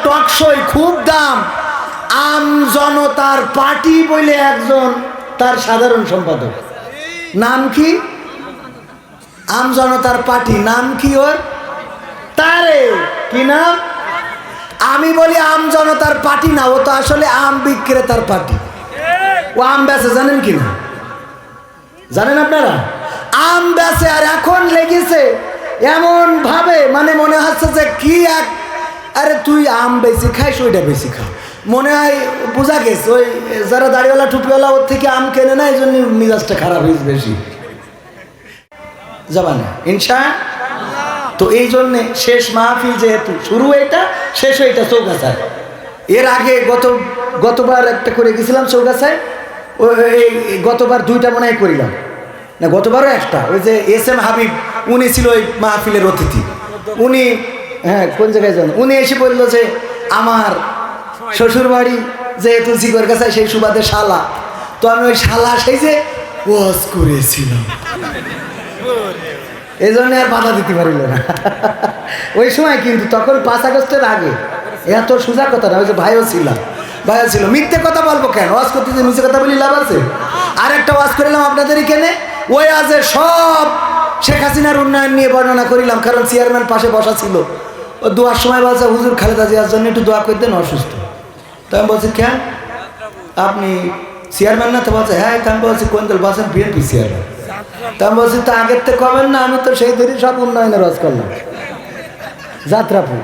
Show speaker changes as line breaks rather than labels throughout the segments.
টকশই, খুব দাম। আম জনতার পার্টি বলে একজন তার সাধারণ সম্পাদক, নাম কি? আম জনতার পার্টি, নাম কি ওর? তারে কি নাম? আমি বলি আম জনতার পার্টি না, ও তো আসলে আম বিক্রেতার পার্টি। ও আম বেচে, জানেন কি না? জানেন আপনারা? আম বেচে, আর এখন লেগেছে এমন ভাবে, মানে মনে হচ্ছে যে কি এক, আরে তুই আম বেশি খাইস, ওইটা বেশি খা। মনে হয় বোঝা গেছে ওই যারা দাড়িওয়ালা টুপিওয়ালা ওর থেকে আম কেনে না, এই জন্য মিজাজটা খারাপ হয়েছে বেশি। যাবানা ইনশা। তো এই জন্যে শেষ মাহফিল যেহেতু, শুরু এটা শেষ এটা চৌগাছায়। এর আগে গতবার একটা করে গেছিলাম চৌগাছায়, ওই গতবার 2টা মনে হয় করিলাম না, গতবারও একটা। ওই যে SM হাবিব, উনি ছিল ওই মাহফিলের অতিথি। উনি, হ্যাঁ কোন জায়গায় যান, উনি এসে বললো যে আমার শ্বশুর বাড়ি যেহেতু জিগরগাছায়, সেই সুবাদে শালা। তো আমি ওই শালা সেই যে ওয়াজ করেছিলাম, এই জন্য আর বাধা দিতে পারিল না ওই সময়। কিন্তু তখন 5 আগস্টের আগে, এত সোজা কথা না। ওই যে ভাইও ছিল, মিথ্যে কথা বলবো কেন? ওয়াজ করতে যে মিথ্যে কথা বলি লাভ আছে? আর একটা ওয়াজ করিলাম আপনাদের এখানে, ওই আজে সব শেখ হাসিনার উন্নয়ন নিয়ে বর্ণনা করিলাম, কারণ চেয়ারম্যান পাশে বসা ছিল। ও দোয়ার সময় বলছে হুজুর খালেদা জিয়ার জন্য একটু দোয়া করতেন, অসুস্থ। তো আমি বলছি কেন, আপনি চেয়ারম্যান না? তো বলছে হ্যাঁ। আমি বলছি কোন দল? বলছেন বিএনপি চেয়ারম্যান। তা আমি বলছি তো আগের থেকে কবেন না, আমি তো সেই দিনই সব উন্নয়নের রস করলাম। যাত্রাপুর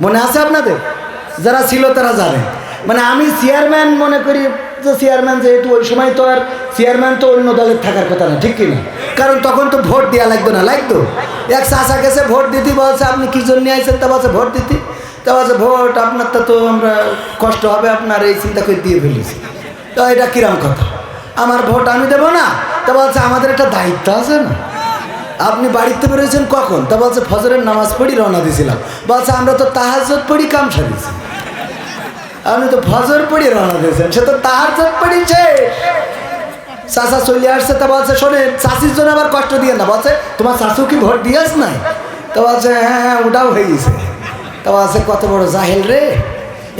মনে আছে আপনাদের? যারা ছিল তারা জানে। মানে আমি চেয়ারম্যান মনে করি যে চেয়ারম্যান, যেহেতু ওই সময় তো আর চেয়ারম্যান তো অন্য দলের থাকার কথা না, ঠিক কিনা? কারণ তখন তো ভোট দেওয়া লাগতো না, লাগতো। এক চাষা গেছে ভোট দিতে, বলছে আপনি কি জন্য আইছেন? তা বলছে ভোট দিতে। তা বলছে ভোট আপনার তো আমরা কষ্ট হবে আপনার, এই চিন্তা করে দিয়ে ফেলেছি। তো এটা কিরম কথা, আমার ভোট আমি দেবো না? তা বলছে আমাদের একটা দায়িত্ব আছে না। আপনি বাড়িতে বেরোয়েছেন কখন? তা বলছে ফজরের নামাজ পড়ি রওনা দিয়েছিলাম। বলছে আমরা তো তাহাজ্জুদ পড়ি কাম সারিছি। আপনি তো ফজর পড়ি রওনা দিয়েছেন, সে তো তাহাজ্জুদ পড়িছে। চাচা চলে আসছে। তা বলছে শোনেন, চাষির জন্য আবার কষ্ট দিয়ে না। বলছে তোমার শাশু কি ভোট দিয়েছ নাই? তা বলছে হ্যাঁ ওটাও হয়ে গেছে। তা বলছে কত বড় জাহেল রে,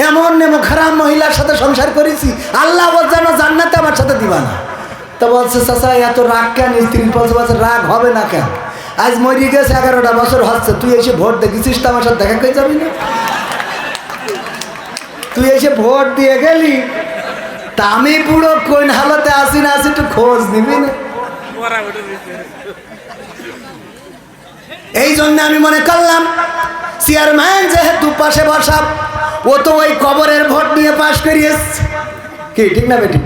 এমন নেমো খারাপ মহিলার সাথে সংসার করেছি, আল্লাহ বলছে না জান্নাতে আমার সাথে দিবা না। তা বলছে চাচা এত রাগ কেন? স্ত্রী বলছে রাগ হবে না কেন, আজ মরি গেছে 11টা বছর হচ্ছে, তুই এসে ভোট দেখেছিস তো আমার সাথে দেখা করে যাবি না? তুই এসে ভোট দিয়ে গেলি, তা আমি পুরো কোন হালতে আসি না আসি একটু খোঁজ নিবি না? এই জন্য আমি মনে করলাম চেয়ারম্যান যেহেতু পাশে বসা, ও তো ওই কবরের ভোট নিয়ে পাশ করিয়েছে, কি ঠিক না বেটি?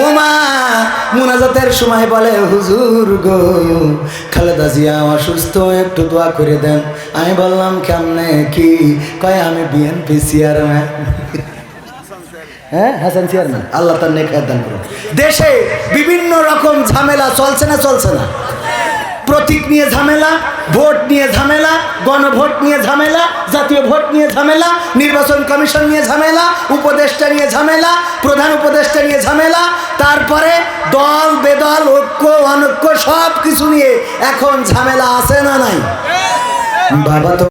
ও মা মুনাজাতের সময় বলে হুজুর গো খালেদা জিয়া অসুস্থ, একটু দোয়া করে দেন। আমি বললাম কেমনে কি? কয় আমি বিএনপি চেয়ারম্যান। হ্যাঁ হাসান চেয়ারম্যান, আল্লাহ তার নেক দান করুন। দেশে বিভিন্ন রকম ঝামেলা চলছে না? চলছে না? প্রতীক নিয়ে ঝামেলা, ভোট নিয়ে ঝামেলা, গণভোট নিয়ে ঝামেলা, জাতীয় ভোট নিয়ে ঝামেলা, নির্বাচন কমিশন নিয়ে ঝামেলা, উপদেষ্টা নিয়ে ঝামেলা, প্রধান উপদেষ্টা নিয়ে ঝামেলা, তারপরে দল বেদল, ঐক্য অনৈক্য সব কিছু নিয়ে এখন ঝামেলা আছে না নাই? বাবা তো